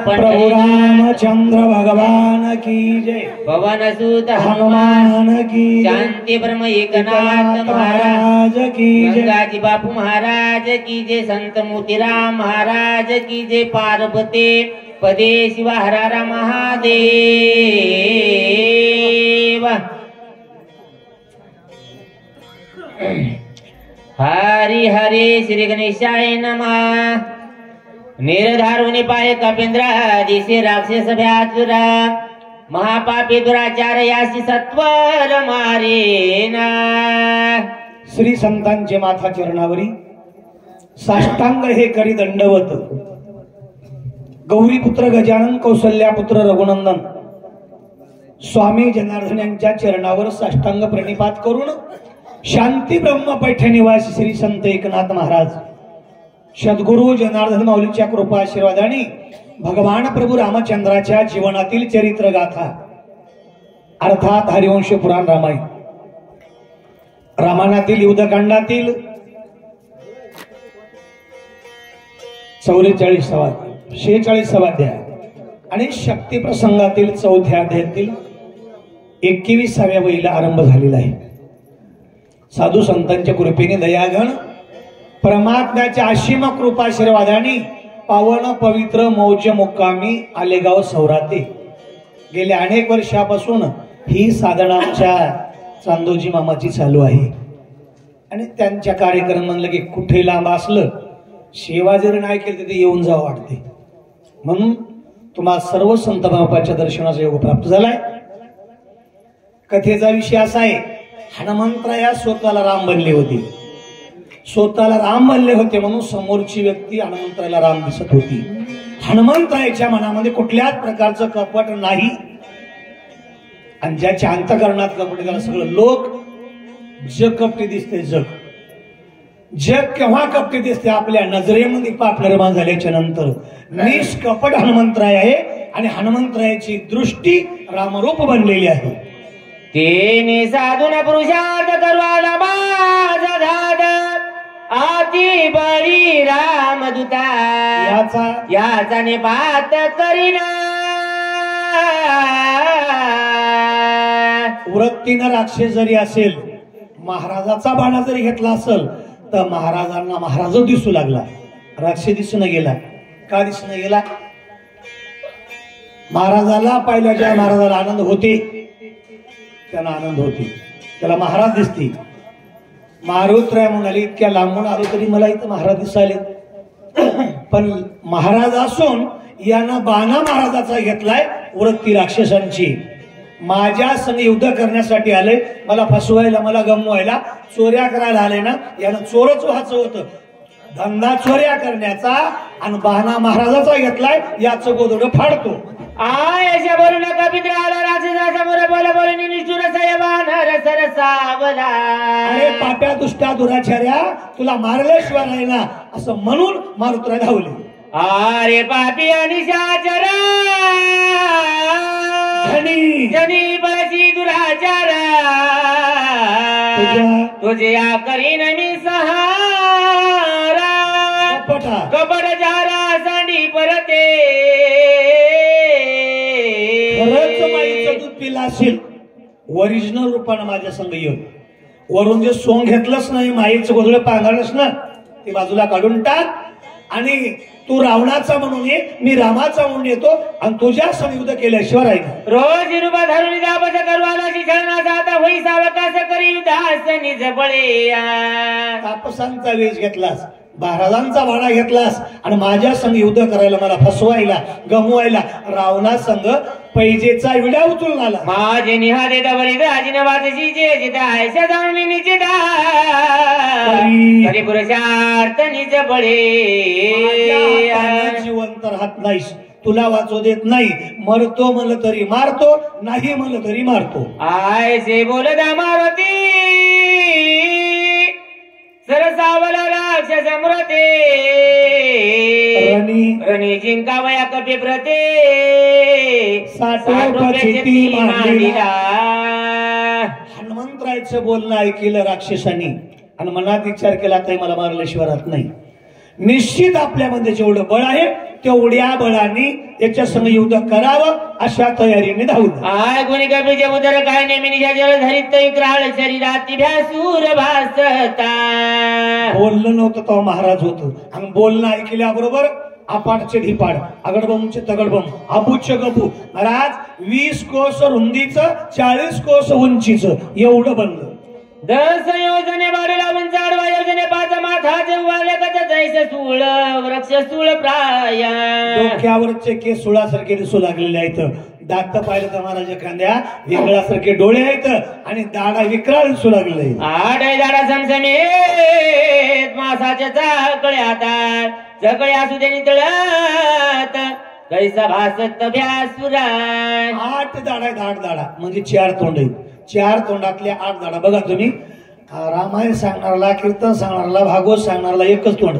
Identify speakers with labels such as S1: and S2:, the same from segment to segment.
S1: प्रभु रामचंद्र भगवान की जय।
S2: पवन सुत हनुमान की शांति ब्रह्म एकनाथ महाराज की जय। गंगाजी बापू महाराज की जय। संत मोतीराम महाराज की जय। पार्वती पदे शिव हर हर महादेव। हरि हरे श्री गणेशाय नमः। निरधारुनि पाय कपिंद्र दिसे राक्षस भ्यासुरा महापापी दुराचार यासी सत्वर मारेना।
S1: श्री संतांचे माथा चरणावरी साष्टांग हे करी दंडवत। गौरी पुत्र गजानन कौसल्या पुत्र रघुनंदन स्वामी जनार्दन यांच्या चरणावर साष्टांग प्रणिपात करून शांती ब्रह्म पैठे निवासी श्री संत एकनाथ महाराज सद्गुरु जनार्दन माऊलीच्या कृपा आशीर्वादाने भगवान प्रभू रामचंद्राच्या जीवनातील चरित्र गाथा अर्थात हरिवंश पुराण रामायण रामायणातील युद्धकांडातील 46 अध्याय आणि शक्ती प्रसंगातील 4थ्या अध्यायातील 21व्या वहीला आरंभ झालेला आहे। साधू संतांच्या कृपेने दयागण परमात्म्याच्या असीम कृपाशीर्वादाने पावन पवित्र मौज मुक्कामी आलेगाव सौराते गेल्या अनेक वर्षापासून ही साधना आमच्या चांदोजी मामाची चालू आहे आणि त्यांच्या कार्यक्रम म्हणलं की कुठे लांब असलं सेवा जर नाही केली तर येऊन जावं वाटते। म्हणून तुम्हाला सर्व संत बापाच्या दर्शनाचा योग प्राप्त झालाय। कथेचा विषय असा आहे, हनुमंतराया स्वतःला राम बनले होते। स्वतःला राम बनले होते म्हणून समोरची व्यक्ती हनुमंतरायाला राम दिसत होती। हनुमंतरायाच्या मनामध्ये कुठल्याच प्रकारचं कपट नाही आणि ज्याच्या अंतःकरणात कपट त्याला सगळं लोक जग कपटी दिसते। जग केव्हा कपटी दिसते? आपल्या नजरेमध्ये पाप निर्माण झाल्याच्या नंतर। निष्कपट हनुमंतराय आहे आणि हनुमंतरायाची दृष्टी रामरूप बनलेली आहे।
S2: तेने साधून पुरुषार्थ करवाला माझा धाड आती बळी रामदूता याचा निपात करीना।
S1: वृत्तीनं राक्षस जरी असेल, महाराजाचा बाणा जरी घेतला असेल तर महाराजांना महाराज दिसू लागला, राक्षस दिसून गेला। का दिसून गेला? महाराजाला पाहिल्या ज्या महाराजाला आनंद होते त्यांना आनंद होते, त्याला महाराज दिसते। मारुतराय म्हणाले इतक्या लांबून आलो तरी मला इथं महाराज दिसाले, पण महाराज असून यानं बाणा महाराजाचा घेतलाय वृत्ती राक्षसांची। माझ्या संग युद्ध करण्यासाठी आले, मला फसवायला, मला गमवायला, चोऱ्या करायला आले ना। यानं चोरच व्हायचं होतं, धंदा चोऱ्या करण्याचा आणि बहाणा महाराजाचा घेतलाय, याचं गोदडं फाडतो।
S2: आयशा बोलू नका पित्राला राक्षसा समोर बोल निष्ठुर सयवानर सरसावला।
S1: अरे पाप्या दुष्टा दुराचार्या, तुला मारल्याशिवाय नाही ना असं म्हणून मारुतराय धावले।
S2: अरे पापी अनिशाचरा जनी बळशी दुराचारा तुझे या करीन मी सहारा। कपट जारा सांडी परते
S1: खरंच माईचं दूध पिला असेल ओरिजिनल रूपानं माझ्या संग ये। वरून जे सोंग घेतलंच नाही, माईचं गोधळ पांघरलंच ना, ते बाजूला काढून टाक आणि तू रावणाचा म्हणून ये, मी रामाचा म्हणून येतो आणि तुझ्या संग युद्ध केल्याशिवाय राहील।
S2: रोज रूपा धरून दाबस करवाला शिक्षणाचा आता होई सावकाश करी युद्धास निज बळे।
S1: तापसांचा वेश घेतलास, महाराजांचा भाडा घेतलास आणि माझ्या संग युद्ध करायला, मला फसवायला, गमवायला रावणा संग पैजेचा विडा उचलून आला।
S2: माझे निहादे दबली राजीन वादशी जे जिता ऐशा जाऊन निजिता हरी पुरुषार्थ निज बळे।
S1: जिवंत राहत नाहीस, तुला वाचू देत नाही, मरतो म्हणलं तरी मारतो, नाही म्हणलं तरी मारतो।
S2: आयसे बोलदा मारुती सरसावला राक्षस मृते रणी जिंकावया कपी प्रते
S1: हनुमंतरायचं बोलणं ऐकलं राक्षसांनी आणि मनात विचार केला, आता मला मारल्याशिवाय राहत नाही। निश्चित आपल्यामध्ये जेवढं बळ आहे तेवढ्या बळाने याच्या संग युद्ध करावं अशा तयारीने धावलं.
S2: आय गुणी कपीचे उदर काय नेमिनिशा जल धरित विक्राळ शरीराती भ्यासूर भासता.
S1: बोललं नव्हतं तेव्हा महाराज होतं आणि बोलणं ऐकल्याबरोबर अपाटचे ढिपाड, अगडबमचे तगडबम, अबूचे गबू. महाराज 20 कोस रुंदीचं 40 कोस उंचीचं एवढं बनलं.
S2: 10 योजने बाडीला उंच आडवा योजने 5 माथा जेव्हा कच जैसे सूळ वृक्ष सूळ प्राय.
S1: डोक्यावरचे केस सुळासारखे दिसू लागलेले आहेत. दात पाहिलं तर महाराज एखाद्या वेगळ्यासारखे डोळे आहेत आणि दाडा विक्राळ दिसू लागले.
S2: आठ दाडा समसमेत मासाच्या चाकळ्या हातात चकळे असू दे नितळत कैसा भासत भ्यासुरा.
S1: 8 दाडा आहेत. 8 दाडा म्हणजे 4 तोंड आहेत. 4 तोंडातल्या 8 दाडा. बघा तुम्ही रामायण सांगणारला, कीर्तन सांगणारला, भागवत सांगणारला एकच तोंड,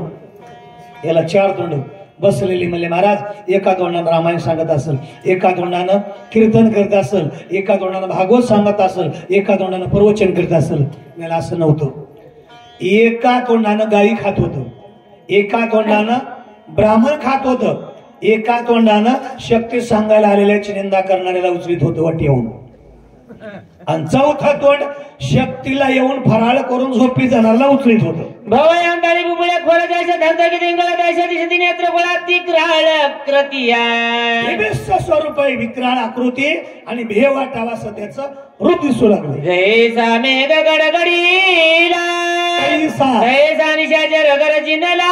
S1: याला 4 तोंड. बसलेली म्हणजे महाराज एका तोंडानं रामायण सांगत असेल, एका तोंडानं कीर्तन करत असेल, एका तोंडानं भागवत सांगत असेल, एका तोंडानं प्रवचन करत असेल. मला असं नव्हतं. एका तोंडानं गायी खात होतं, एका तोंडानं ब्राह्मण खात होतं, एका तोंडानं शक्ती सांगायला आलेल्याची निंदा करणाऱ्याला उचलीत होतं वाटी येऊन, आणि चौथं तोंड शक्तीला येऊन फराळ करून झोपी जाणारला उचलीत होतं.
S2: भवयांतारी बुबुळ्या खोर जायचं धगधगी दिंगळ जायचं दिसती नेत्र गोळा तिक्राळ कृतिया.
S1: स्वरूप आहे विक्राळ आकृती आणि भेव वाटावा त्याचं रूप दिसू लागलं.
S2: जैसा मेघ गडगडीला जैसा निशाचर गरजिनला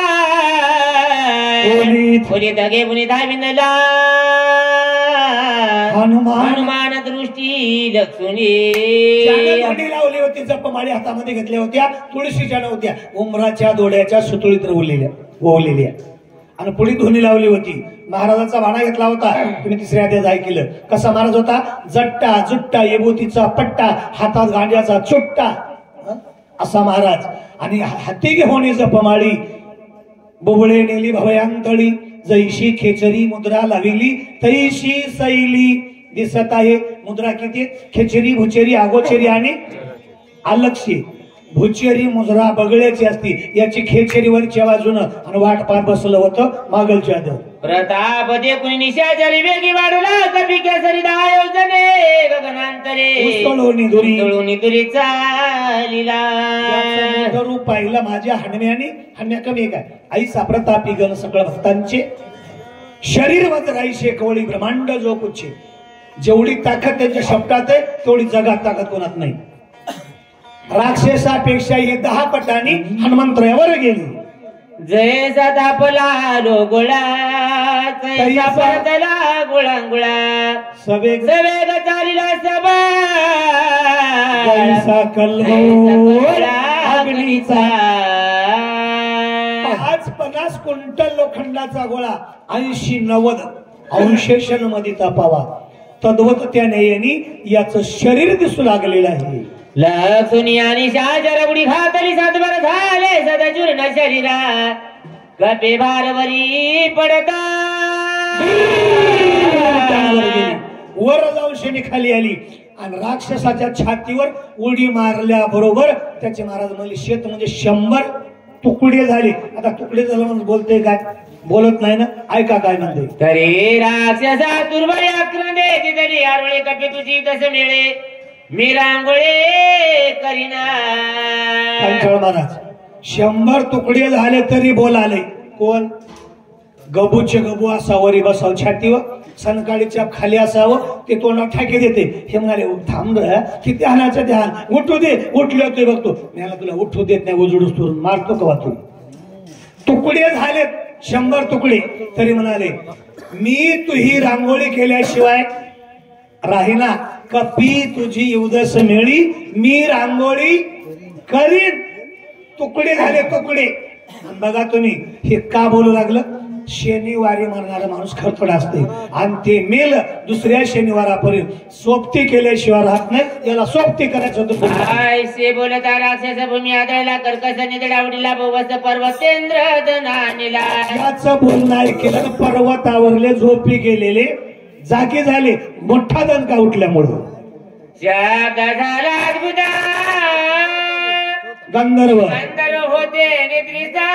S2: खोली धगे बुनी धाविनला हनुमान दृष्टी लक्ष्मी.
S1: लावली होती जपमाळी हातामध्ये घेतल्या होत्या, तुळशीच्या नव्हत्या, उमराच्या दोड्याच्या सुतळीत ओवलेल्या आणि पुढे धुनी लावली होती. महाराजांचा वाणा घेतला होता, तुम्ही 3ऱ्या अध्यायात ऐकलं. कसा महाराज होता? जट्टा जुट्टा येबोतीचा पट्टा, हातात गांड्याचा चुट्टा असा महाराज. आणि हाती घेऊन जपमाळी बुबळे नेली भवयांतळी, जैशी खेचरी मुद्रा लाविली तैशी सैली. दिसत आहे मुद्रा किती? खेचरी, भुचेरी, आगोचेरी आणि अलक्षी. भुचेरी मुद्रा बगळ्याची असती, याची खेचेरीवरच्या बाजूनं आणि वाट पार बसलं होतं मागलच्या आधी.
S2: प्रताप देखून निशाचरी वेगी वाढला कपी केसरी 10 योजने गगनांतरे उसळून दुरी चालिला.
S1: रूप पाहिलं माझ्या हणम्याने. हणम्या कमी काय? आई साप्रतापी गण सकळ भक्तांचे शरीर वजराईशे कवळी ब्रह्मांड जो कुच्छे. जेवढी ताकद त्यांच्या शब्दात आहे तेवढी जगात ताकद कोणात नाही. राक्षसापेक्षा हे 10 पटांनी हनुमंतरायावर गेली.
S2: जैसा तापला लो गोळा तैसा परतला गुळांगुळा सवेग चालिला सबा
S1: जैसा कल्होळा
S2: अग्नीचा.
S1: 50 क्विंटल लोखंडाचा गोळा 80-90 अंशेशन मध्ये तापावा. तद्वत त्याने यांनी याचं शरीर दिसू लागलेलं आहे.
S2: लक्ष्मी आणि शाजर उडी घातली 7 बर झाले सदचूर्ण शरीरा कपे भारवरी पडता.
S1: वर जाऊन शेणी खाली आली आणि राक्षसाच्या छातीवर उडी मारल्या बरोबर त्याचे महाराज म्हणले शेत म्हणजे 100 तुकडे झाले. आता तुकडे झालं म्हणून बोलते काय? बोलत नाही ना. ऐका काय म्हणते.
S2: तरी राक्षसा दुर्बळ आक्रंदे तिथली आरोळे कपे तुझी तसे मिळे मी रांगोळे करीना.
S1: महाराज 100 तुकडे झाले तरी बोलाले. कोण? गबूचे गबू असावरी बसाव छातीवर, सनकाळीच्या खाली असावं, ते तोंडात ठाके देते. हे म्हणाले थांब रे, किती हाणाचं ध्यान, उठू दे. उठले होते बघतो. मी तुला उठू देत नाही, उजडूस तोरून मारतो का तू. तुकडे झालेत 100 तुकडे तरी म्हणाले मी तुही रांगोळी केल्याशिवाय राहिना. कपी तुझी उदस मिळी मी रांगोळी करीन. तुकडे झाले तुकडे. बघा तुम्ही हे का बोलू लागलं? शनिवारी मरणारा माणूस खरखड असते आणि ते मेल दुसऱ्या शनिवारापर्यंत सोबती केल्याशिवाय राहत नाही. याला सोबती करायचं होतं.
S2: बोलता राक्षस भूमी आदळला कर्कश निदडावडीला भोवस पर्वतेंद्र दनानीला.
S1: याचं बोलणं ऐकलं पर्वतावरले झोपी गेलेले जागे झाले. मोठा दणका उठल्यामुळं
S2: गंधर्व
S1: होते
S2: निद्रिता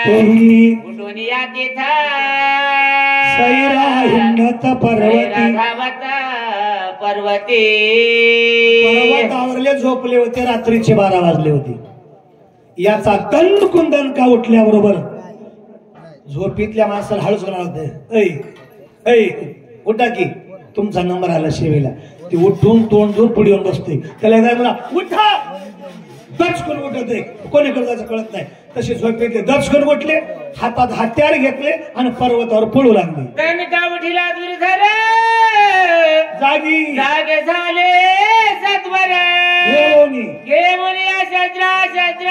S1: तेही
S2: उठून या तेथा
S1: सैरा हिंडत पर्वती
S2: धावत पर्वती
S1: पर्वतावरले झोपले होते रात्रीचे 12 वाजले होते याचा दंड कुंदन का उठल्याबरोबर झोपीतल्या माणसाला हळूच होते ऐ ऐ उठा की तुमचा नंबर आला शेवेला ते उठून तोंड दूर पुढे येऊन बसते त्याला मला उठा दचकून उठत आहे कोणीकडे जायचं कळत नाही तसे झोपेतले दचकून उठले हातात हत्यार घेतले आणि पर्वतावर पळू लागले
S2: दणका उठिला दुर्धर
S1: जागी
S2: जागे झाले सत्वर घेऊन या शस्त्र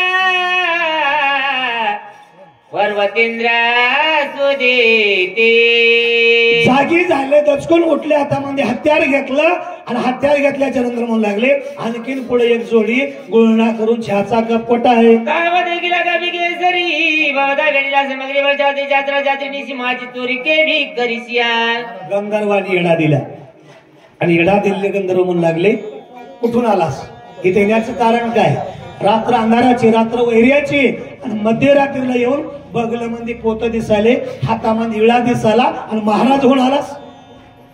S2: पर्वतेंद्र सुदेते
S1: जागी झाले दचकून उठले हातामध्ये हत्यार घेतलं आणि हत्यार घेतल्याच्या नंतर म्हणू लागले आणखीन पुढे एक जोडी गुळणा करून चहाचा कप कोटा आहे
S2: गेला गावी केसरी बाबा गेलेला समग्री जाते जात्रा जाते निशी माझी चोरी केली करिसिया
S1: गंधर्वानी येडा दिला आणि येडा दिलेले गंधर्व म्हणू लागले कुठून आलास इथे येण्याचं कारण काय रात्र अंधाराची रात्र वैर्याची आणि मध्यरात्रीला येऊन बगल मध्ये पोत दिसाले हातामध्ये इळा दिसाला आणि महाराज होऊन आलास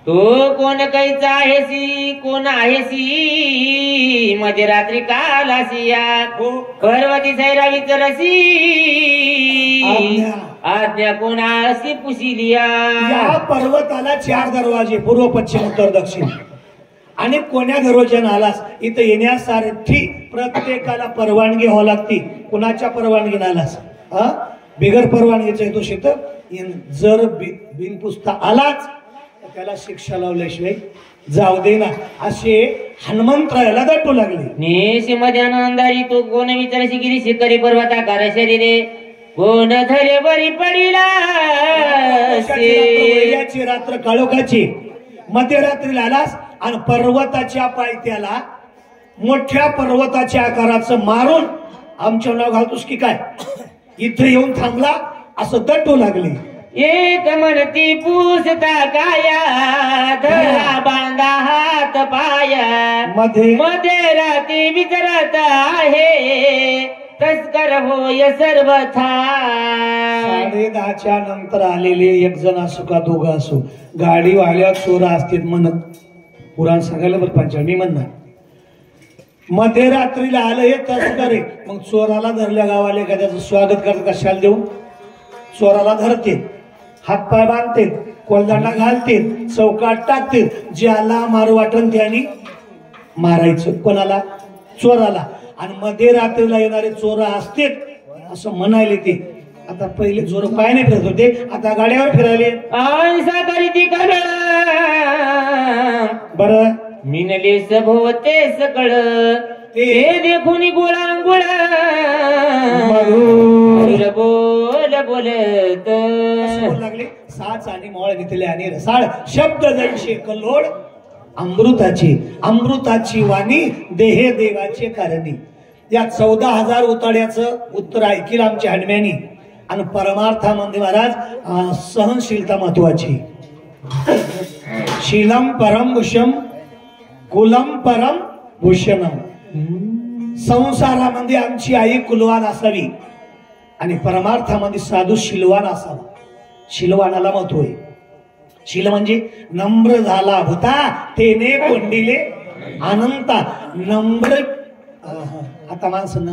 S2: तो कोण कैचा आहेसी कोण आहेसी मध्यरात्री कालासिया पर्वती सैरा विचरसी आज्ञा कोणासी पुसिलिया
S1: या पर्वताला 4 दरवाजे पूर्व पश्चिम उत्तर दक्षिण आणि कोण्या दरवाज्याने आलास इथं येण्यासाठी प्रत्येकाला परवानगी व्हावी लागते कुणाच्या परवानगीने आलास बिगर परवानगीचा येतो शेत जर बिनपुसता आलाच तर त्याला शिक्षा लावल्याशिवाय जाऊ दे ना असे हनुमंतरायाला दटू लागले
S2: नेशी मध्ये अंधारी तो कोण विचारशी गिरी शिखरी पर्वताकार शरीरे कोण धरे बरी पडिला
S1: रात्र काळोखाची मध्यरात्रीला आलास आणि पर्वताच्या पायथ्याला मोठ्या पर्वताच्या आकाराचं मारून आमच्या नाव घालतोस की काय इथे येऊन थांबला असं दटू लागले
S2: एक म्हणती पुसता काया धरा बांधा हात पाया मध्ये राती विचारत आहे तस्कर होय सर्वथा
S1: 10:30च्या नंतर आलेले एक जण असो का दोघं असो गाडी वाल्या चोरा असतील म्हणत पुराण सांगायला बरं पंचायत म्हणणार मध्यरात्रीला आलं हे तस्कर आहे मग चोराला धरल्या गावाले का त्याचं स्वागत करतात कशाला देऊन चोराला धरते हातपाय बांधते कोलदांडा घालते चौकाट टाकते ज्याला मारू वाटण त्याने मारायचं कोणाला चोराला आणि मध्यरात्रीला येणारे चोर असते असं म्हणायले ते आता पहिले चोर पाय नाही फिरत होते आता गाड्यावर फिरायले बर
S2: मिनले सभोवते सकळ ते देखून गोळांगुळ बोल बोलत
S1: लागले साच आणि मोळ घेतले आणि रसाळ शब्द जैसे कल्लोळ अमृताची वाणी देहे देवाचे कारणी या 14,000 उताड्याचं उत्तर ऐकील आमच्या हडम्यानी आणि परमार्थामध्ये महाराज सहनशीलता महत्वाची शीलम परम भूषम कुलम परम भूषणम संसारामध्ये आमची आई कुलवान असावी आणि परमार्थामध्ये साधू शिलवान असावा शिलवानाला महत्व आहे शील म्हणजे नम्र झाला होता तेने कोंडिले अनंता नम्र आता माणसं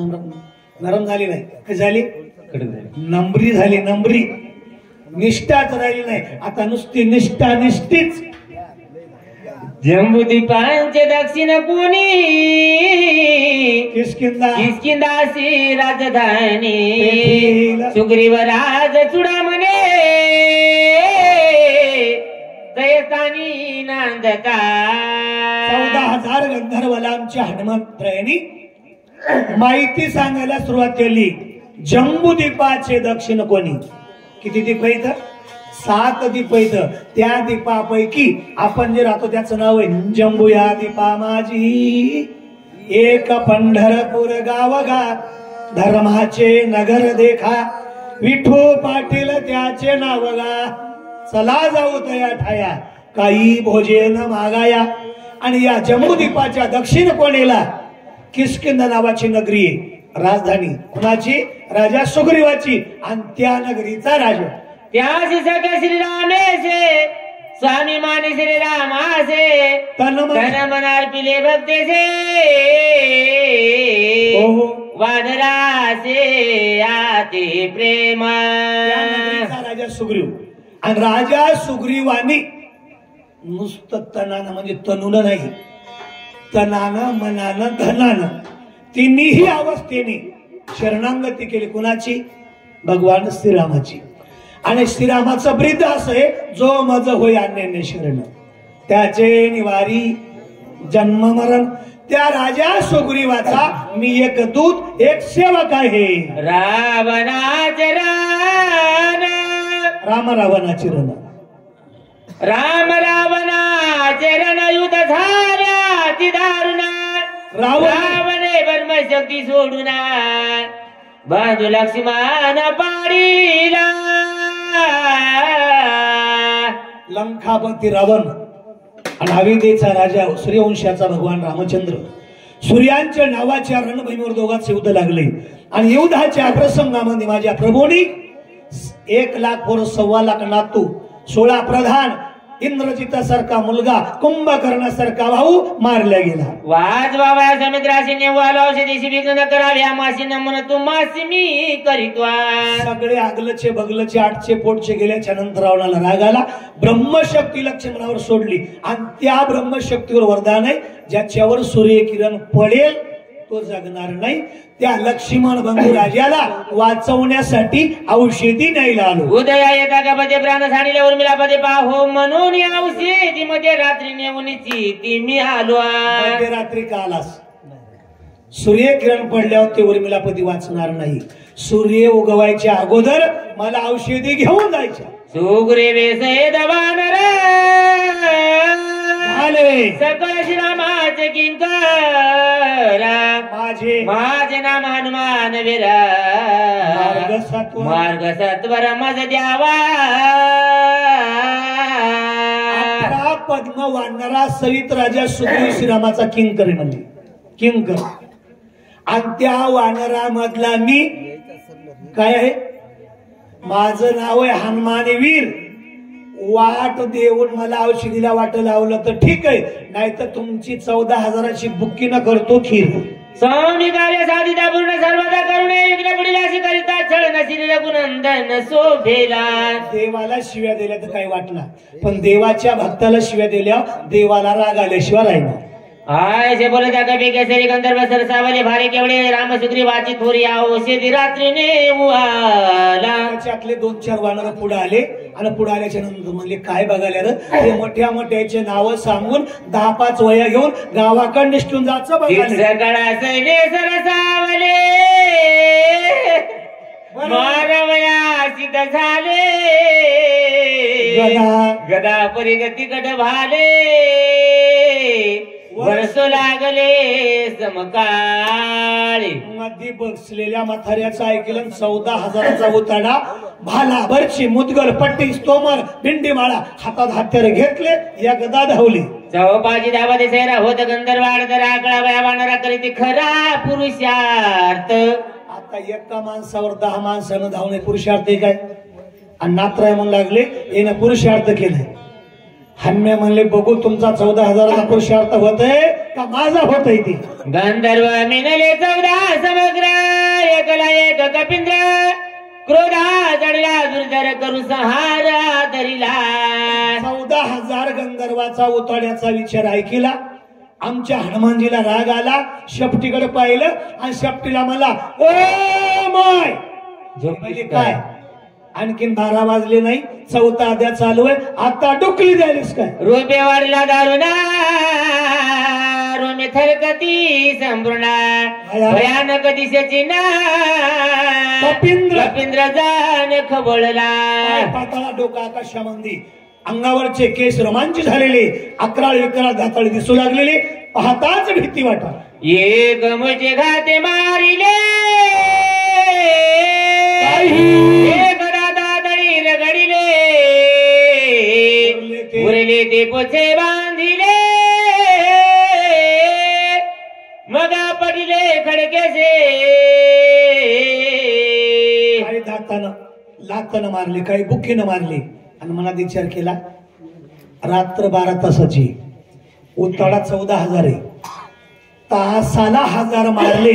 S1: नरम झाली नाही काय झाली नम्री झाली नम्री निष्ठाच राहिली नाही आता नुसती निष्ठा निष्ठीच
S2: जम्बूद्वीपांचे दक्षिण कोणी
S1: किष्किंधाची
S2: राजधानी सुग्रीव राज चुडामणे दयतानी नांदता
S1: 14,000 गंधर्वाला आमच्या हनुमंतरायांनी माहिती सांगायला सुरुवात केली जम्बूद्वीपाचे दक्षिण कोणी किती द्वीप आहेत 7 द्वीप आहेत त्या द्वीपापैकी आपण जे राहतो त्याचं नाव आहे जम्बू या द्वीपा माझी एक पंढरपूर गावगा धर्माचे नगर देखा विठू पाटील त्याचे नाव गा चला जाऊ तया ठाया काही भोजन मागाया आणि या जम्बूद्वीपाच्या दक्षिण कोणेला किष्किंधा नावाची नगरी आहे राजधानी कुणाची? राजा सुग्रीवाची. आणि त्या नगरीचा राजा
S2: त्यासी सखे श्रीरामेसे स्वामी माने श्रीरामासे तन मनार पिले भक्तेसे वानरासे आते प्रेम.
S1: राजा सुग्रीव. आणि राजा सुग्रीवानी नुसतं तनानं म्हणजे तनुनं नाही, तनानं मनानं धनानं तिन्ही अवस्थेने शरणांगती केली. कुणाची? भगवान श्रीरामाची. आणि श्रीरामाचं ब्रीद असं आहे, जो मज होय अन्य शरण त्याचे निवारी जन्म मरण. त्या राजा सुग्रीवाचा मी एक दूत, एक सेवक आहे.
S2: रावणाचे रण
S1: राम रावणाचे रण
S2: राम रावणाचे रण युद्ध झाल्या ती दारुणा. रावणे ब्रह्मशक्ती सोडून बांधू लक्ष्मण पाडीला.
S1: लंकापती रावण आणि अयोध्येचा राजा सूर्यवंशाचा भगवान रामचंद्र सूर्यांच्या नावाच्या रणभूमीवर दोघांचे युद्ध लागले. आणि युद्धाच्या प्रसंगामध्ये माझ्या प्रभूंनी 1 लाख पोर 1.25 लाख नातू 16 प्रधान इंद्रजितासारखा मुलगा कुंभकर्णासारखा भाऊ मारला गेला.
S2: वाज बाबा समुद्राशी नेवाला औषधीशी विघ्न न करावे आमाशी नमन तुम्हासी मी करीत्वा.
S1: सगळे आगलचे बगलचे आठचे पोटचे गेल्याच्या नंतर रावणाला राग आला. ब्रह्मशक्ती लक्ष्मणावर सोडली. आणि त्या ब्रह्मशक्तीवर वरदान आहे, ज्याच्यावर सूर्यकिरण पडेल तो जगणार नाही. त्या लक्ष्मण बंधू राजाला वाचवण्यासाठी औषधी न्यायला आलो.
S2: उदया येता का पदे प्राण सांडिले उर्मिला पदे पाहो म्हणून औषधी मध्ये रात्री नेऊनची ती मी आलो.
S1: मध्यरात्री का आलास? सूर्यकिरण पडल्यावर ते उर्मिलापदी वाचणार नाही. सूर्य उगवायच्या अगोदर मला औषधी घेऊन जायच्या.
S2: सुग्रीवे सैद वानर सकळ श्रीरामाचे किंकर माझे नाम हनुमान वीरा मार्ग सत्वर मज द्यावा.
S1: पद्म वानरा सहित राजा सुग्रीव श्रीरामाचा किंकर म्हणले. किंकर. आणि त्या वानरामधला मी काय आहे? माझं नाव आहे हनुमानी वीर. वाट देऊन मला औषधीला वाट लावलं तर ठीक आहे, नाही तर तुमची 14,000ची बुक्की न करतो खीर.
S2: स्वामी कार्य साधिता पूर्ण सर्वदा करुणे विघ्न पुढील अशी करिता छळ नशील रघुनंदन शोभेला.
S1: देवाला शिव्या दिल्या तर काही वाटणार, पण देवाच्या भक्ताला शिव्या दिल्या देवाला राग आल्याशिवाय राहिला.
S2: आय जे बोलत कवी केसरी गंधर्व सरसावले भारी केवढे राम सुग्रीवाची थोरी औषधी रात्रीने उआला.
S1: त्याच्यातले 2-4 वानर पुढे आले आणि पुढे आल्याच्या नंतर म्हणले काय बघायला रे, ते मोठ्या मोठ्याचे नाव सांगून 10-5 वया घेऊन गावाकडे निष्ठून जायचं
S2: बघायला. सैने सरसावले मारवया सिद्ध झाले गदा परिगती कट भाले वर्षो लागले समकाळी.
S1: मध्ये बसलेल्या म्हाताऱ्याचं ऐकलं 14,000चा उताडा भालाभरची मुदगल पट्टी स्तोमर भिंडी माळा हातात हत्यारे घेतले या गदा धावली.
S2: चौपाची धावा दिसायला होत गंधर्वाड तर आकळा वया वानरा करीत खरा पुरुषार्थ.
S1: आता एका माणसावर 10 माणसानं धावणे पुरुषार्थ आहे काय? आणि नात्राय म्हणू लागले यानं पुरुषार्थ केलाय. हन्म्या म्हणले बघू तुमचा 14,000चा पुरुषार्थ होतय का माझा होतय. ती
S2: गंधर्व मिनले 14 समग्र एकला एक कपिंद्र क्रोधा जडला दुर्धर करू सहारा धरिला.
S1: 14,000 गंधर्वाचा उताड्याचा विचार ऐकला. आमच्या हनुमानजीला राग आला. शेपटीकडे पाहिलं आणि शेपटीला मला ओ माय काय आणखीन 12 वाजले नाही, 4था अध्याय चालू आहे. आता डुकली जायलीस काय?
S2: रुपये वाढला दारुणा रोमे थरकती संपूर्ण भयानक दिशेची ना कपिंद्र जान खबळला.
S1: पाताळा डोका आकाशामंदी अंगावरचे केस रोमांच झालेले 11 दाताळी दिसू लागलेले पाहताच भीती वाटा.
S2: एक मोठे घाते मारिले रगडिले उरले ते पोछे बांधिले मगा पडिले खडकेसे
S1: लातानं मारली, काही बुक्कीनं मारली. आणि मनात विचार केला, रात्र 12 तासाची, उताळा 14,000 आहे, तासाला 1000 मारले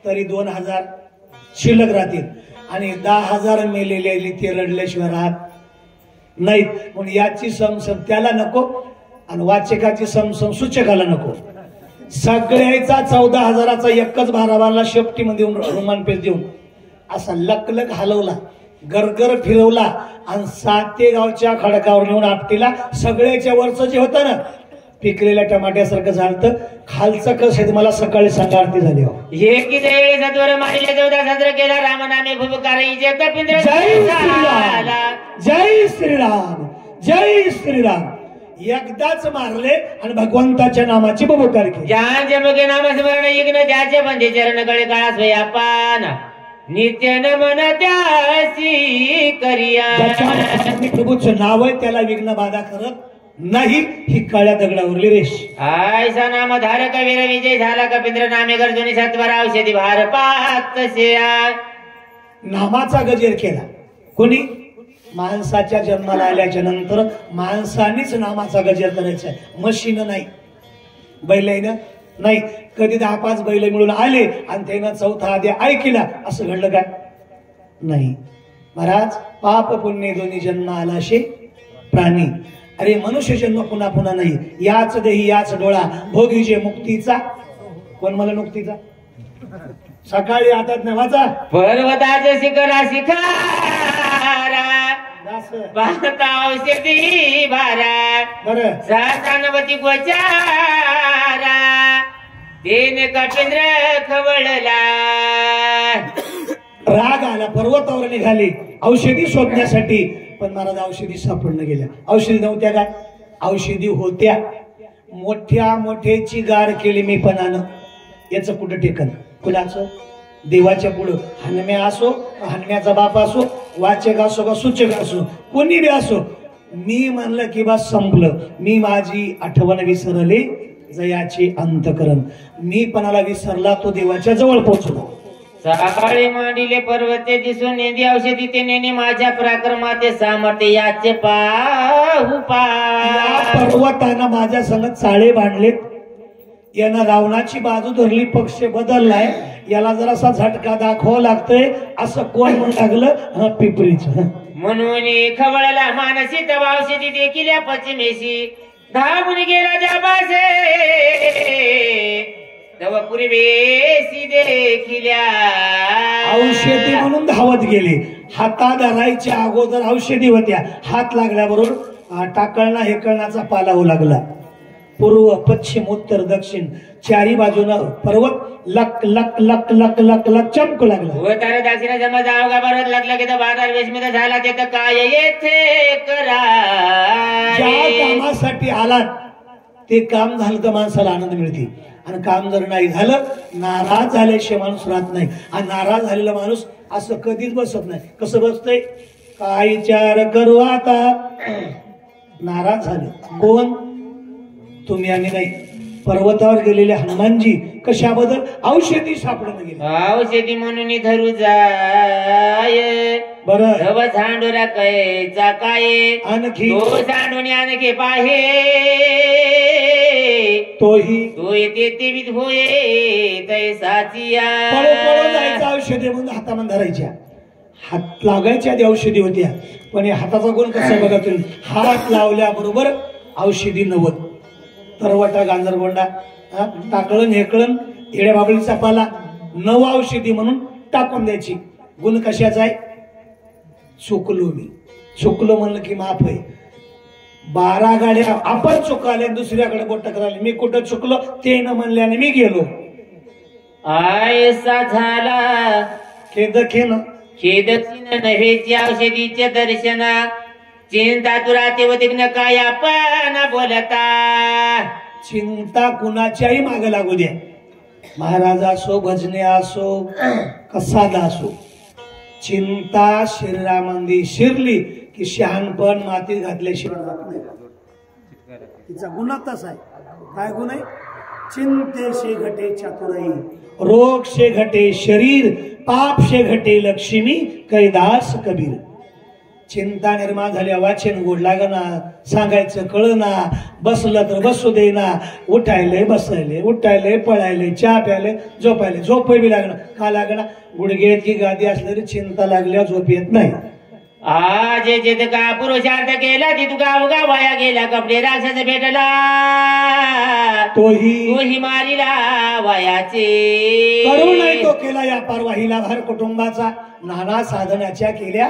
S1: तरी 2000 शिल्लक राहतील. आणि 10,000 मेलेले ते रडल्याशिवाय राहत नाहीत. म्हणून याची समसम त्याला नको आणि वाचकाची समसम सूचकाला नको. सगळ्याचा 14,000चा एकच बाराबारला शेपटीमध्ये रुमान पेच देऊन असा लकलक हलवला, गरगर फिरवला आणि 7 गावच्या खडकावर नेऊन आपटीला. सगळ्याच्या वरचं जे होतं ना पिकलेल्या टमाट्यासारखं झालं. खालचं कसं आहे मला सकाळी सांगा, आरती झाली.
S2: सत्वर मारिले 14 साजरा केला रामनामे भूपकारी जय कपिंद्र.
S1: जय श्रीराम, जय श्रीराम. एकदाच मारले आणि भगवंताच्या नामाची बबुकार केली.
S2: ज्यांचे मुखे नामस्मरण यज्ञ त्याचे बंधे चरण गळे काळा स्वयापान नित्य नमन त्यासी करिया.
S1: प्रभूचं नाव आहे त्याला विघ्न बाधा करत नाही. ही काळ्या दगडावरली रेष.
S2: आयसा नाम धारक वीर विजय झाला कपिंद्र नामे गर्जुनी सत्वर औषधी भार पात.
S1: नामाचा गजेर केला कोणी? माणसाच्या जन्माला आल्याच्या नंतर माणसानेच नामाचा गजेर करायचा आहे, मशीन नाही, बैलाईनं नाही. कधी 10-5 बैल मिळून आले आणि त्यानं 4था आधी ऐकला, असं घडलं काय? नाही. महाराज पाप पुण्य दोन्ही जन्म आला असे प्राणी. अरे मनुष्य जन्म पुन्हा पुन्हा नाही. याच देही याच डोळा भोगी जे मुक्तीचा. कोण मला मुक्तीचा? सकाळी हातात नाही वाचा.
S2: पर्वताचे शिखरा शिखारा पाहता औषधी भारा
S1: बरं
S2: सातानवती गोचारा तेन कपिंद्र खवळला.
S1: राग आला, पर्वतावर निघाले औषधी शोधण्यासाठी. पण महाराज औषधी सापडणं गेल्या. औषधी नव्हत्या काय? औषधी होत्या. मोठ्या मोठ्याची गाड केली मी पणानं. याचं कुठं टेकन? कुणाचं? देवाच्या पुढं. हनुम्या असो, हनुम्याचा बाप असो, वाचक असो का सूचक असो, कोणी बी असो, मी म्हणलं की बस संपलं. मी माझी आठवण विसरले जयाचे अंतकरण. मी पणाला विसरला तो देवाच्या जवळ पोहोचलो.
S2: सकाळी मांडिले पर्वते दिसून नेंदी औषधी ते नेने माझ्या पराक्रमाते सामर्थ्य याचे पाहू पा.
S1: पर्वतानं माझ्या संगत चाळे बांधलेत. यानं रावणाची बाजू धरली, पक्ष बदललाय. याला जरासा झटका दाखवावं लागतंय. असं कोण म्हणू लागलं? पिपरीच.
S2: म्हणून खवळला मानसी तवा औषधी देखील पश्चिमेशी धावून गेला जाबासे तव पूर्वेशी देखिल्या.
S1: औषधी म्हणून धावत गेले. हातात धरायच्या अगोदर औषधी होत्या. हात लागल्याबरोबर टाकळणा हेकळणाचा पाला होऊ लागला. पूर्व पश्चिम उत्तर दक्षिण चारी बाजूनं पर्वत लक लक लक लक लक लक चमकू लागला.
S2: तारे दासीना जमा जाव गाभारात लागला की बाजार वेशमित झाला ते तर काय येथे करा.
S1: ज्या कामासाठी आलात ते काम झालं तर माणसाला आनंद मिळते. आणि काम जर नाही झालं, नाराज झाल्याशिवाय माणूस राहत नाही. आणि नाराज झालेला माणूस असं कधीच बसत नाही. कसं बसतंय? काय विचार करू आता. नाराज झाले. कोण? तुम्ही आणि नाही. पर्वतावर गेलेले हनुमानजी कशाबद्दल? औषधी सापडून गेले.
S2: औषधी म्हणून धरू जाय.
S1: बरं
S2: झांडुरा कैचा काय
S1: आणखी
S2: तो झांडून आणखी पाहे
S1: तोही
S2: तो येते ते होय तैसाचिया.
S1: जायचं औषधी म्हणून हातामध्ये धरायच्या. हात लागायच्या आधी औषधी होत्या. पण या हाताचा गुण कसा बघा तुम्ही. हात लावल्याबरोबर औषधी नव्हत. तरवटा गांजरगोंडा टाकळण हेकळण येड्या बाबळीचा पाला नव औषधी म्हणून टाकून द्यायची. गुण कशाचा आहे? चुकलो मी. चुकलो म्हणलं की माफ आहे. 12 गाड्या आपण चुकाले दुसऱ्याकडे बोट करायला. मी कुठं चुकलो ते न म्हणल्याने मी गेलो.
S2: आयसा झाला
S1: खेदखेन
S2: खेदचिन नव्हेची औषधीचे दर्शना चिंता तुराते व दिग्न काय आपण बोलता.
S1: चिंता कुणाच्याही माग लागू द्या. महाराज असो, भजने असो, कसादा असो, चिंता शरीरामध्ये शिरली की शहाणपण मातीत घातल्याशिवाय जात नाही. तिचा गुन्हा तसा आहे. काय गुन्हा आहे? चिंते शे घटे चातुराई, रोग शे घटे शरीर, पाप शे घटे लक्ष्मी, कैदास कबीर. चिंता निर्माण झाली, वाचन गोड लागना, सांगायचं कळना, बसलं तर बसू देना, उठायले बसायले, उठायले पळायले, चहा प्यायले, झोपायले, झोप बी लागणं का लागणं, गुडघ्यात की गादी असलं तरी चिंता लागल्यावर झोप येत नाही.
S2: आज जितका पुरुषार्थ केला तितका उगा वाया गेला, कपडे राक्षस भेटला तोही मारिला वायाचे.
S1: करू नाही तो केला या पारवाहीला भर कुटुंबाचा, नाना साधनाच्या केल्या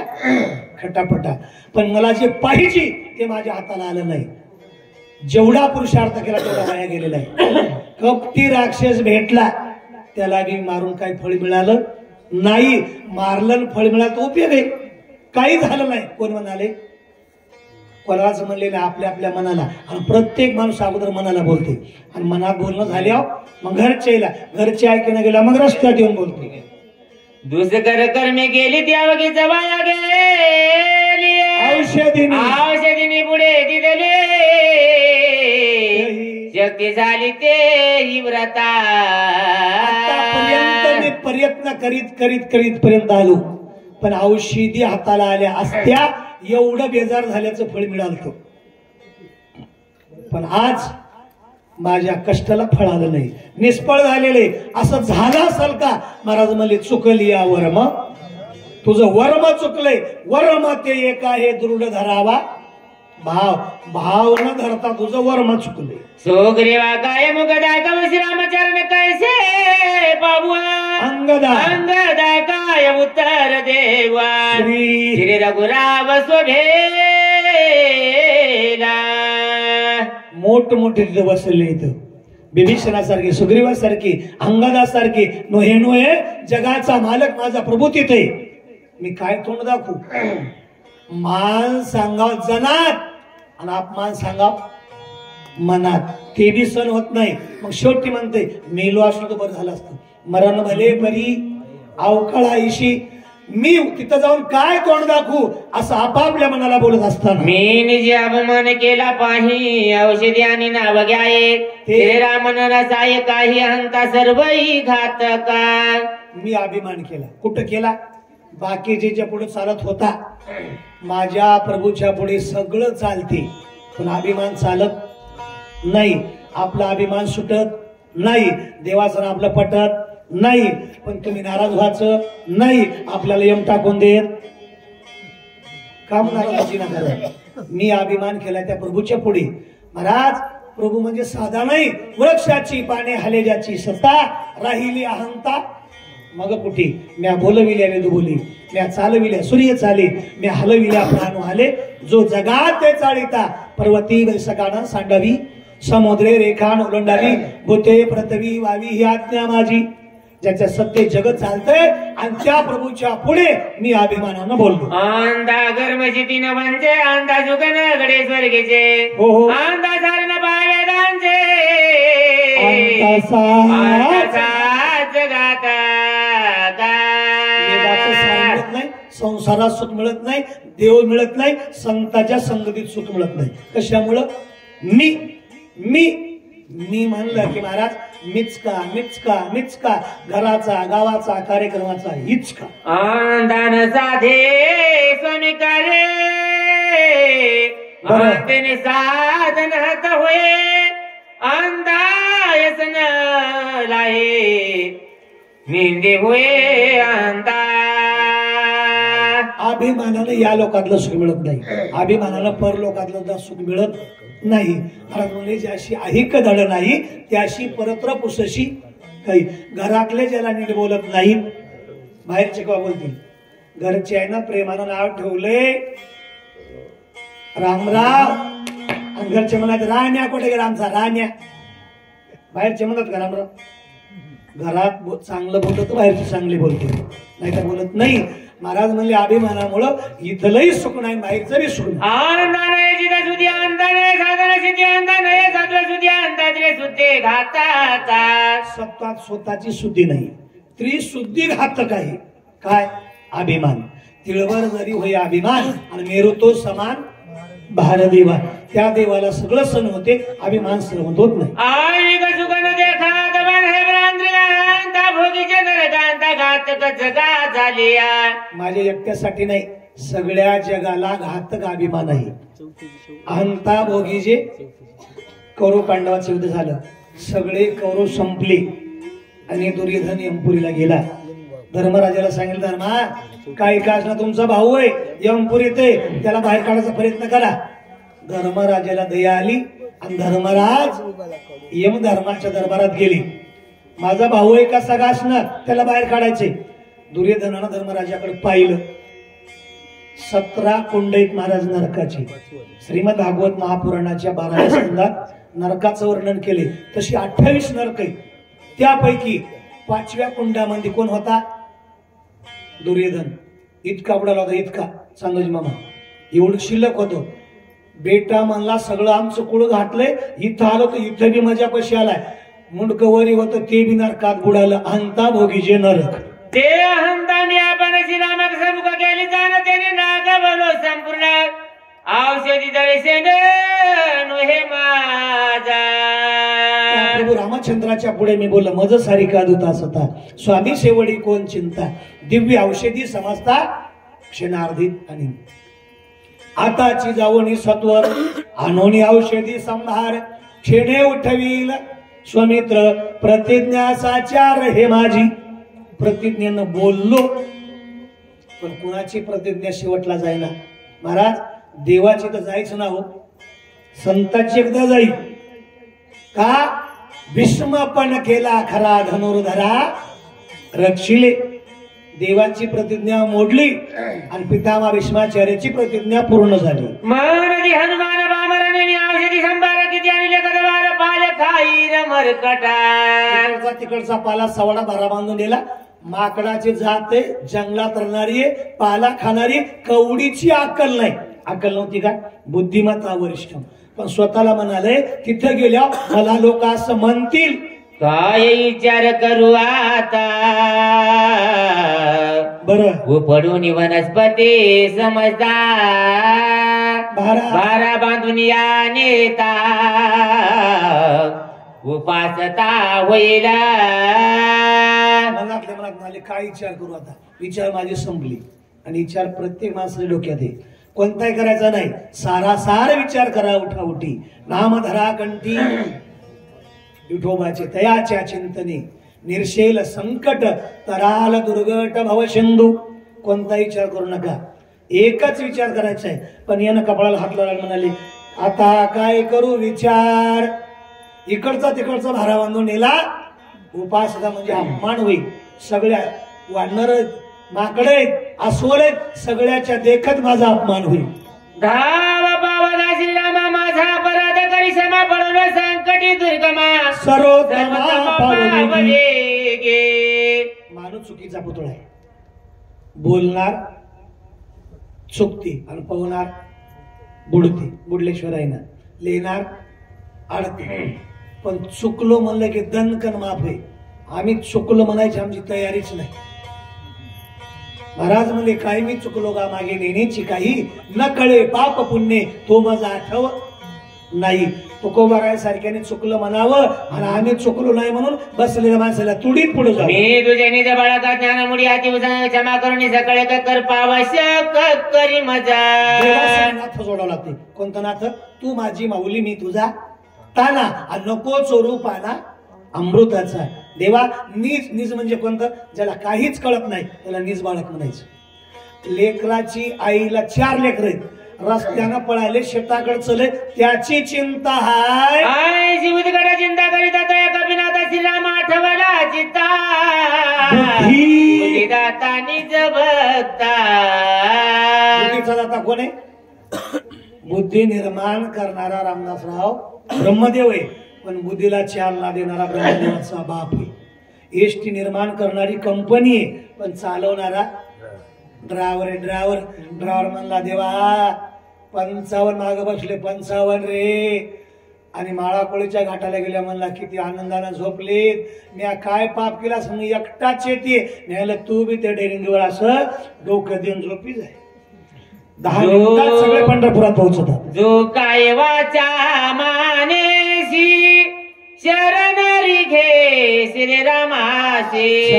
S1: खटापटा, पण मला जे पाहिजे ते माझ्या हाताला आलं नाही. जेवढा पुरुषार्थ केला तेवढा वाया गेलेला आहे. कपटी राक्षस भेटला, त्याला बी मारून काही फळ मिळालं नाही. मारलं फळ मिळालं उपयोग आहे, काही झालं नाही. कोण म्हणाले? कोणाच म्हणलेलं आपल्या आपल्या मनाला. आणि प्रत्येक माणूस अगोदर मनाला बोलते, आणि मनात बोलणं झाल्यावर मग घरचे ऐकणं गेला, मग रस्त्यात येऊन बोलते.
S2: दुसकर कर्मे गेली त्यावगीच वाया गेली, औषधीने पुढे दिलेले शक्ती झाली ते ही व्रता.
S1: आतापर्यंत मी प्रयत्न करीत पर्यंत आलो, पण औषधी हाताला आल्या असत्या एवढं बेजार झाल्याचं फळ मिळालं. पण आज माझ्या कष्टाला फळ आलं नाही, निष्फळ झालेले. असं झालं असेल का? महाराज म्हणले चुकली या वर्म, तुझं वर्म चुकलंय. वर्म ते एक आहे दृढ धरावा भाव न धरता तुझं वर्म चुकलंय.
S2: सोग्रीवा काय मुगदा कव श्रीरामचरण कैसे बाबुआ, अंगदा काय उत्तर देवा, श्री रघुराव स्वभेला.
S1: मोठमोठे तिथं बसले, इथं बिभीषणासारखी, सुग्रीवासारखी, अंगदासारखी, नोहे जगाचा मालक माझा प्रभू तिथे. मी काय तोंड दाखवू? मान सांगाव जनात आणि अपमान सांगाव मनात, ते बी सण होत नाही. मग शेवटी म्हणते मेलो असलो तर बरं झालं असतं. मरण भले परी अवकाळा आईशी, मी तिथं जाऊन काय तोंड दाखवू असं आपापल्या मनाला बोलत असताना
S2: मी निजे अभिमान केला पाही, औषधी आणि नाव घ्याये ते रामन साय काही हंता सर्वही घातका.
S1: मी अभिमान केला. कुठं केला? बाकीच्या पुढे चालत होता, माझ्या प्रभूच्या पुढे सगळं चालते, पण अभिमान चालत नाही. आपला अभिमान सुटत नाही, देवाचं आपलं पटत नाही, पण तुम्ही नाराज व्हायचं नाही. आपल्याला यम टाकून देत काम नाराजी ना करा. मी अभिमान केला त्या प्रभूच्या पुढे. महाराज प्रभू म्हणजे साधा नाही, वृक्षाची पाने हलेजाची सत्ता, राहिली अहंता मग कुठे. म्या बोलविल्या वेदू बोली, म्या चालविल्या सूर्य चाले, म्या हलविल्या प्राण आले. जो जगात ते चालिता, पर्वती बैसकान सांडावी, समुद्रे रेखान ओलांडावी, भूते पृथ्वी वावी ही आज्ञा माझी. ज्याच्या सत्य जगत चालतंय आणि त्या प्रभूच्या पुढे मी अभिमानानं बोललो.
S2: अंधा गर्मशितीन म्हणजे अंधा जुगन गडे स्वर्गीचे, अंधा सारण वेदांचे, जगात
S1: नाही, संसारात सुख मिळत नाही, देव मिळत नाही, संतांच्या संगतीत सुख मिळत नाही. कशामुळं? मी म्हणलं की महाराज मिचका घराचा घराचा कार्यक्रमाचा हिचका.
S2: आंदान साधे स्वामी करे तेने साधन हत होय, अंधायसन लाहे निंदे होय अंधा.
S1: अभिमानानं या लोकातलं सुख मिळत नाही, अभिमानानं परलोकातलं सुख मिळत नाही. महाराज म्हणजे ज्याशी ऐक धड नाही त्याशी परत्र पुसशी काही. घरातले ज्याला नीट बोलत नाहीत, बाहेरचे का बोलतील? घरचे आहे ना प्रेमानं नाव ठेवले रामराव, आणि घरचे म्हणत राण्या कुठे गेला आमचा राण्या. बाहेरचे म्हणत का रामराव? घरात चांगलं बोलत बाहेरचे चांगले बोलते, नाही तर बोलत नाही. महाराज म्हणले अभिमानामुळं इथलंही सुख नाही, बाहेरचं बी सुख सत्तात स्वतःची शुद्धी नाही, त्रिशुद्धी घातक आहे. काय? अभिमान. तिळवर जरी होय अभिमान आणि मेरू तो समान भारदेवा, त्या देवाला सगळं सण होते, अभिमान सहन होत नाही. माझ्या एकट्यासाठी नाही, सगळ्या जगाला घातक अभिमान आहे. अहंता भोगी जे कौरव पांडवाचं युद्ध झालं, सगळे कौरव संपले आणि दुर्योधन यमपुरीला गेला. धर्मराजाला सांगितलं, धर्मा काही काश ना तुमचा भाऊ आहे यमपुरी येते, त्याला बाहेर काढायचा प्रयत्न करा. धर्मराजाला दया आली आणि धर्मराज यमधर्माच्या दरबारात गेले. माझा भाऊ आहे का सगासनं, त्याला बाहेर काढायचे. दुर्योधनानं धर्मराजाकडे पाहिलं. 17 कुंड आहेत महाराज नरकाची. श्रीमद भागवत महापुराणाच्या 12व्या स्कंदात नरकाचं वर्णन केले. तशी 28 नरक आहेत. त्यापैकी 5व्या कुंडामध्ये कोण होता? दुर्योधन. इतका बुडाला होता, इतका सांगोजी मामा एवढं शिल्लक होतो. बेटा म्हणला सगळं आमचं कुळ घातलंय, इथं आलो तर इथं बी मजा कशी आलाय. मुंडकवरी होतं ते बी नरकात बुडालं. अहंता भोगी जे नरक.
S2: ते अहंताने आपण श्रीरामाचं मुख केली जाणं, त्याने नाग बोलो संपूर्ण औषधी दळसेन हे माझा.
S1: प्रभू रामचंद्राच्या पुढे मी बोललो, मज सारिका दूतास होता स्वामी शेवडी कोण चिंता, दिव्य औषधी समजता क्षणार्धित आणि आताची जावणी सत्वर आणोनी औषधी संहार क्षणे उठवील स्वमित्र प्रतिज्ञा साचार हे माझी. प्रतिज्ञेनं बोललो पण कुणाची प्रतिज्ञा शेवटला जाईना. महाराज देवाची तर जायचं ना हो, संताची एकदा जाईल का. भीष्म पण केला खरा धनुर्धरा रक्षिले. देवाची प्रतिज्ञा मोडली आणि पितामह भीष्माचार्याची प्रतिज्ञा पूर्ण झाली.
S2: महाराजी हनुमान बामराने औषधी संभार किती आणले कदवार पाल खाईर मरकटा.
S1: तिकडचा पाला सवडा भरा बांधून दिला. माकडाची जाते जंगलात राहणारी पाला खाणारी, कवडीची अक्कल नाही. अक्कल नव्हती का? बुद्धिमत्ता वरिष्ठ. पण स्वतःला म्हणाले तिथे गेल्या मला लोक असं म्हणतील,
S2: काय विचार करू आता
S1: बरं
S2: पडून वनस्पती समजता बारा बांधून या नेता उपासता होईल.
S1: मनातल्या मनात म्हणाले काय विचार करू आता. विचार माझी संपली आणि विचार प्रत्येक माणसाच्या डोक्यात आहे. कोणताही करायचा नाही, सारासार विचार करा. उठाउठी नाम धरा कंठी विठोबाचे तयाच्या चिंतने निर्शेल संकट तराल दुर्गट भवसिंधू. कोणता विचार करू नका, एकच विचार करायचा आहे. पण यानं कपाळाला हात लावला म्हणाले आता काय करू विचार. इकडचा तिकडचा भारा बांधून नेला. उपासना म्हणजे अपमान होईल. सगळ्या वाढणार माकडे अस्वल आहेत, सगळ्याच्या देखत माझा अपमान होईल.
S2: धावा पावला श्रीरामा माझा अपराध करी क्षमा पडवलं संकटी दुर्गमा
S1: सर्वोत्तमा पावले गे. माणूस चुकीचा पुतळा आहे. बोलणार चुकते आणि पवणार बुडते. बुडलेश्वर आहे ना, लेणार अडते. पण चुकलो म्हणलं की दणकन माफ आहे. आम्ही चुकलो म्हणायची आमची तयारीच नाही. महाराज म्हणजे काही मी चुकलो का मागे नेण्याची काही न कळे पाप पुण्य तो माझा आठव नाही. तुकोबारायसारख्याने चुकलं म्हणावं आणि आम्ही चुकलो नाही म्हणून बसलेल्या माणसाला तुडीत पुढे जाऊ.
S2: मी तुझ्या निज बाळका ज्ञानमुडी अति क्षमा करून सकाळी कर पावश्यक करी मजा.
S1: नाथ जोडावं लागते. कोणतं नाथ? तू माझी माऊली मी तुझा ताना आणि नको चोरू पाना अमृताचा. देवा नीज. नीज म्हणजे कोणतं? ज्याला काहीच कळत नाही त्याला नीज बाळक म्हणायचं. लेकराची आईला 4 लेकर आहेत. रस्त्यानं पळाले शेताकडे चले त्याची चिंता हाय.
S2: जीवितकडे चिंता करीत आता कपिनाथा श्रीराम आठवला चित्ता दाता निज भक्ता.
S1: बुद्धीचा दाता कोण आहे? बुद्धी निर्माण करणारा रामदासराव ब्रह्मदेव आहे. पण बुद्धीला चालना देणारा ब्रह्मदेवाचा बाप आहे. एसटी निर्माण करणारी कंपनी आहे पण चालवणारा ड्रायव्हर आहे. ड्रायव्हर म्हणला देवा 55 माग बसले 55 रे. आणि माळाकोळीच्या घाटाला गेल्या म्हणला किती आनंदाने झोपलेत. मी काय पाप केला समज एकटाच येते. न्यायला तू बी त्या डेरिंगवर असं डोकं देऊन झोपी जाय. 10 मिनिटात सगळे पंढरपुरात पोहोचतात.
S2: जो काय वाचा मानेसी शरणरी घे श्रीरामासी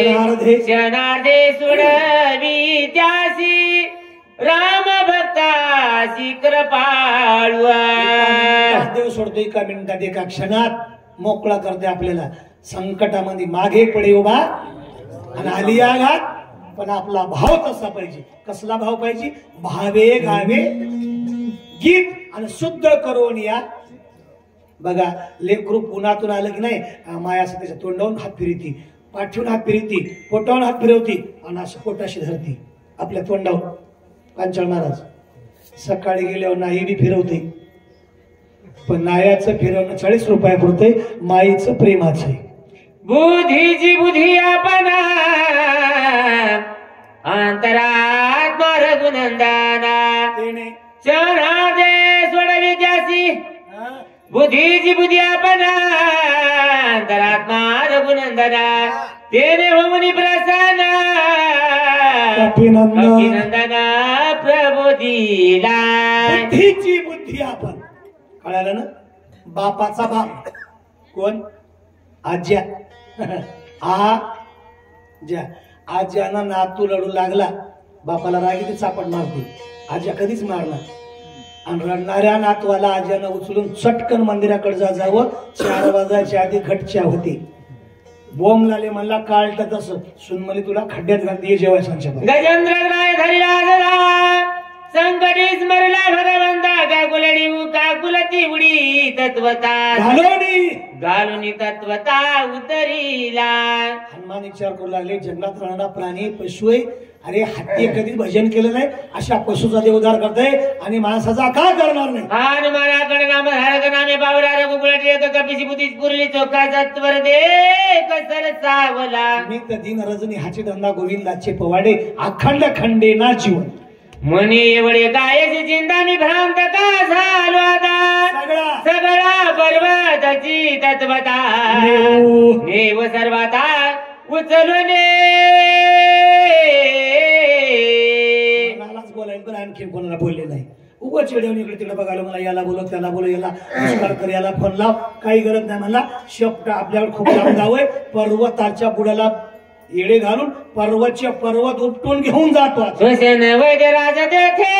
S2: शरणार्धे सोडवी त्यासी राम भक्तासी कृपाळू.
S1: देव सोडतो एका मिनिटात एका क्षणात मोकळा करते आपल्याला. संकटामध्ये मागे पडे उभा आणि आली आघात, पण आपला भाव तसा पाहिजे. कसला भाव पाहिजे? भावे गावे गीत आणि शुद्ध करून या. बघा लेकरू पुण्यातून आलं की नाही, माया असं त्याच्या तोंडावून हात फिरती, पाठवून हात फिरती, पोटावून हात फिरवती आणि असं पोटाशी धरती आपल्या तोंडावर. पांचाळ महाराज सकाळी गेल्यावर नाही बी फिरवते, पण नायाचं फिरवणं 40 रुपया पुरतंय, माईचं प्रेमाचं आहे.
S2: बुद्धीची बुद्धी आपणा अंतरात्मा रघुनंदना चरणा दे सोडवी त्यासी. बुद्धीची बुद्धी आपणा अंतरात्मा रघुनंदना तेने होमनी प्रसन्न अभिनंदना प्रबोधिला.
S1: बुद्धीची बुद्धी आपण कळालं ना. बापाचा बाप कोण? आज्या. आज्या. आज्यानं नातू रडू लागला, बापाला रागी ते चापट मारते. आज्या कधीच मारणार. आणि रडणाऱ्या नातवाला आज्यानं उचलून चटकन मंदिराकडे जावं. 4 वाजायच्या आधी घटच्या होती. बोंब लाले मला काळत तसं सुनमली तुला खड्ड्यात घालते जेवायच्या.
S2: गजेंद्र राय धरिला संकटी स्मरला भगवंता काकुलडी काकुलती उडी तत्वता घालून तत्वता उतरीला.
S1: हनुमान विचार करू लागले जंगलात राहणारा प्राणी पशु आहे. अरे हत्ती कधी भजन केलं नाही, अशा पशुचा देव उद्धार करताय आणि माणसाचा का करणार नाही.
S2: हनुमानाकडे नाम धारक नामे बावरा रघुकुलटी एक कपिसी बुद्धीच पुरली चोखा सत्वर दे कसर सावला.
S1: मी तर दिन रजनी हाचे धंदा गोविंदाचे पवाडे अखंड खंडे ना जीवन.
S2: म्हणे एवढे गायची चिंता मी भ्रांत का झालो आता. सगळा पर्वताची तत्वता नेव सर्वता उचलून
S1: मलाच बोलायला पण आणखी कोणाला बोलले नाही. उगाच चेडवून इकडे तिकडे बघायला मला याला बोलव त्याला बोलव, याला नमस्कार कर, याला फोन लाव, काही गरज नाही. मला शेपट आपल्याकडे खूप लांब जावंय. पर्वताच्या बुडाला येडे घालून पर्वत उपटून घेऊन जातो.
S2: वैद्य राजा देथे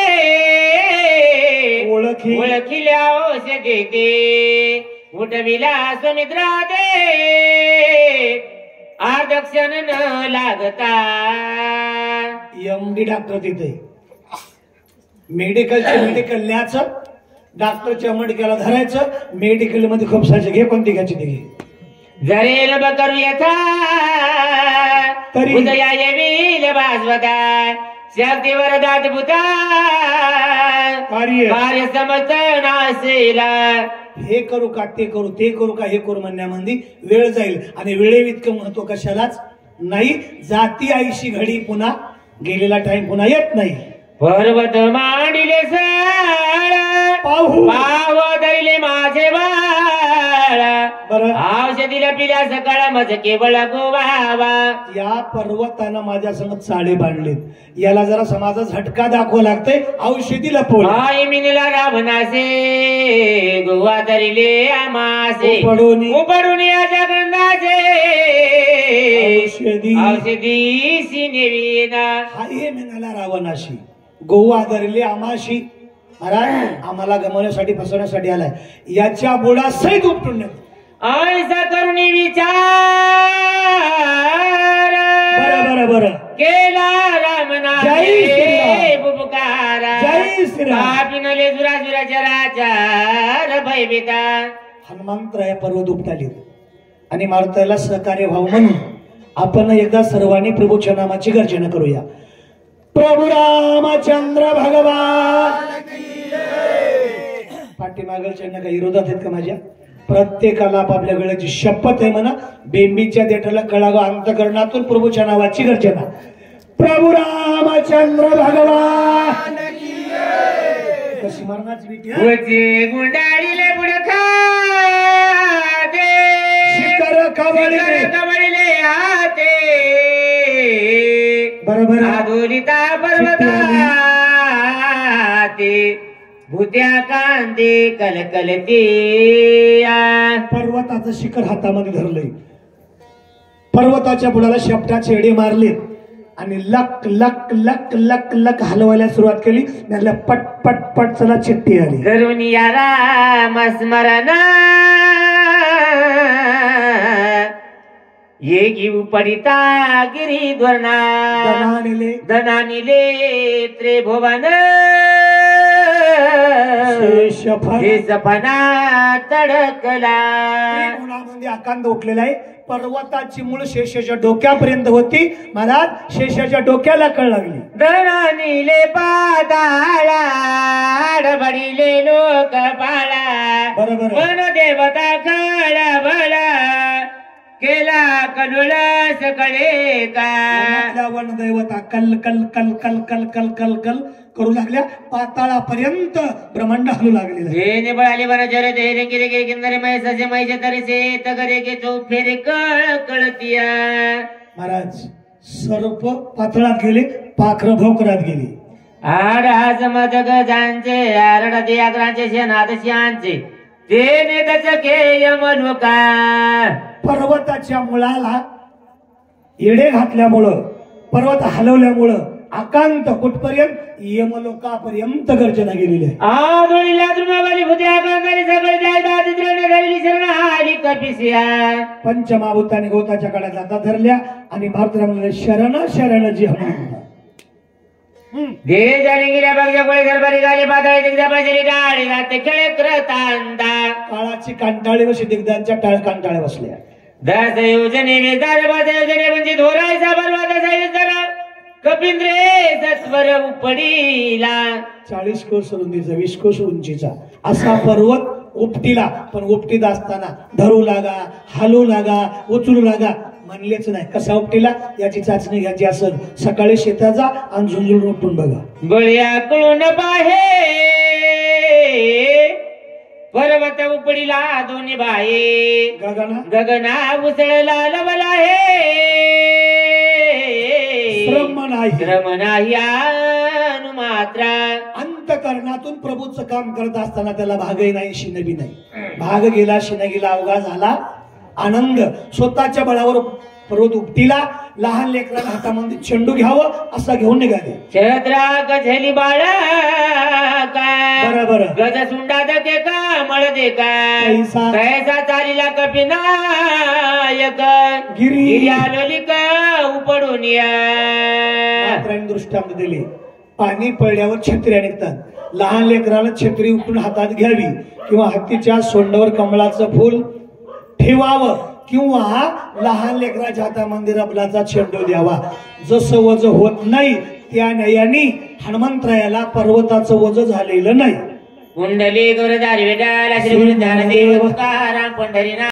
S1: ओळखिल्या
S2: औषधे ते उठविला सुमित्रा दे आदक्षण न लागता.
S1: एमडी डॉक्टर तिथे मेडिकल न्यायचं, डॉक्टरच्या मडक्याला धरायचं. मेडिकल मध्ये खूप सारे घे, कोणती घ्यायची ते घे.
S2: जरेल बकरू यथा उदया येईल वाजवता शक्तीवर दात भूता कार्य समर्थ नासेला.
S1: हे करू का ते करू, ते करू का हे करू म्हणण्यामध्ये वेळ जाईल आणि वेळेइतकं महत्व कशालाच नाही. जाती आईशी घडी पुन्हा गेलेला टाइम पुन्हा येत नाही.
S2: पर्वत मांडिले पाहू धरले माझे बाळ औषधीला पिल्या सकाळ मज केवळ गोवावा.
S1: या पर्वतानं माझ्या संग चाळे बांधलेत, याला जरा समाजा झटका दाखवा लागतंय. औषधीला
S2: आई मिनला रावणासे गोवा धरिले आमासे उपडून या जगन्नाचे औषधी सिनेवीना.
S1: आई मिनाला रावणाशी गोवा धरले आमाशी. महाराज आम्हाला गमवण्यासाठी फसवण्यासाठी आलाय. याच्या बुडा सहित उपटून
S2: ऐसा करुणी विचार
S1: बर
S2: केला रामना बुबुकारा पिनले जुराजुराच्या राजा भयभीता.
S1: हनुमंतराया पर्वत उपटाले आणि मारुतीला सहकार्य व्हावं म्हणून आपण एकदा सर्वांनी प्रभूच्या नामाची गर्जना करूया. प्रभू रामचंद्र भगवान. पाठीमागच्या काही विरोधात आहेत का माझ्या? प्रत्येकाला आपापल्या गळ्याची शपथ आहे म्हणा. बेंबीच्या देठाला कळावं अंतकरणातून प्रभूच्या नावाची गर्जना. प्रभू रामचंद्र भगवान. कशी मरणाची भीती
S2: गुंडाळीले बुडखा
S1: शिखर
S2: कवळीले हाते
S1: बरोबर
S2: आदोलिता पर्वता ते भूत्या कांदे कलकलते.
S1: पर्वताचं शिखर हातामध्ये धरलंय. पर्वताच्या बुडाला शेपटा चेडे मारलेत आणि लक लक लक लक लक हलवायला सुरुवात केली. त्याला पट पट पट चला चिठ्ठी आली.
S2: करून या राम स्मरण ये घेऊ पडिता गिरीध्वना धनानिले त्रिभुवन हे सपना तडकला.
S1: गुणामध्ये आकांत उठलेला आहे. पर्वताची मूळ शेषाच्या डोक्यापर्यंत होती. महाराज शेषाच्या डोक्याला कळ लागली.
S2: धनानिले पाताळा बडिले लोक पाळा
S1: बरोबर
S2: वन देवता काळा भला केला कलुला सकळे का.
S1: वन दैवता कल कल कल कल कल कल कल कल करू लागल्या. पाताळापर्यंत ब्रह्मांड हलू लागले.
S2: हे निबळाले वर जर दे रे गिरे गिरे किंदरे मैसाचे मैसे तरीसे तगरे के चौ फेरे कळ कळतिया.
S1: महाराज सर्प पातळात गेले. पाखर भोकरात गेली.
S2: आड आज मद गजांचे आरड दियाग्रांचे शेनाद शियांचे तेने दचके यमनुका.
S1: पर्वताच्या मुळाला येडे घातल्यामुळं पर्वत हलवल्यामुळं आकांत कुठपर्यंत यमलोकापर्यंत गर्जना गेलेली आहे.
S2: आदोळीला द्रुमावाली भूते आकांताने सगळे दादिद्रने घालली शरण आली कपिसिया.
S1: पंचमहाभूताने गवताच्या काळात जाता धरल्या आणि भारतामध्ये शरण शरण जी हनुमान
S2: दे जाणे गेल्या बघ्या गोळे दरबारी गाले पाताळे दिग्जा बसली डाळी जाते खेळे करतांदा.
S1: काळाची कांटाळी बसली. दिग्दांच्या टाळ कांटाळ्या बसल्या.
S2: दस योजने वेदार बाध योजने म्हणजे धोरायचा बरवादा जाईल जरा कपिंद्रे सत्वर उपडीला.
S1: 40 कोस रुंदीचा 20 कोस उंचीचा असा पर्वत उपटीला. पण उपटीत असताना धरू लागा हालू लागा उचलू लागा म्हणलेच नाही. कसा उपटीला याची चाचणी घ्यायची असेल सकाळी शेतात जा आणि झुंजून उपटून बघा.
S2: बळ्या कळून बाहे पर्वत उपडीला दोन्ही बाहे गगना उसळला लवला हे श्रम नाही मात्रा.
S1: अंतकरणातून प्रभूचं काम करत असताना त्याला भागही नाही शिनबी नाही. भाग गेला शिन गेला अवघा झाला. आनंद स्वतःच्या बळावर पर्वत उपटीला. लहान लेकरांना हातामध्ये चेंडू घ्यावं असा घेऊन निघाले.
S2: छत्रा गझली बाळा का
S1: बरोबर
S2: गज सुंडा दे का मळ दे का कैसा चालीला कपिनायक गिरी आलोली का उपडून या.
S1: दृष्टांत दिले. पाणी पडल्यावर छत्र्या निघतात. लहान लेकराला छत्री उपटून हातात घ्यावी किंवा हत्तीच्या सोंडावर कमळाचं फूल ठेवावं किंवा लहान लेकराच्या हातामध्ये रबलाचा चेंडू द्यावा. जसं वज होत नाही त्या नयानी हनुमंतरायाला पर्वताचं वज झालेलं नाही.
S2: कुंडली गुरुदारी विठाला श्री गुरुदान देव पंढरीनाथ.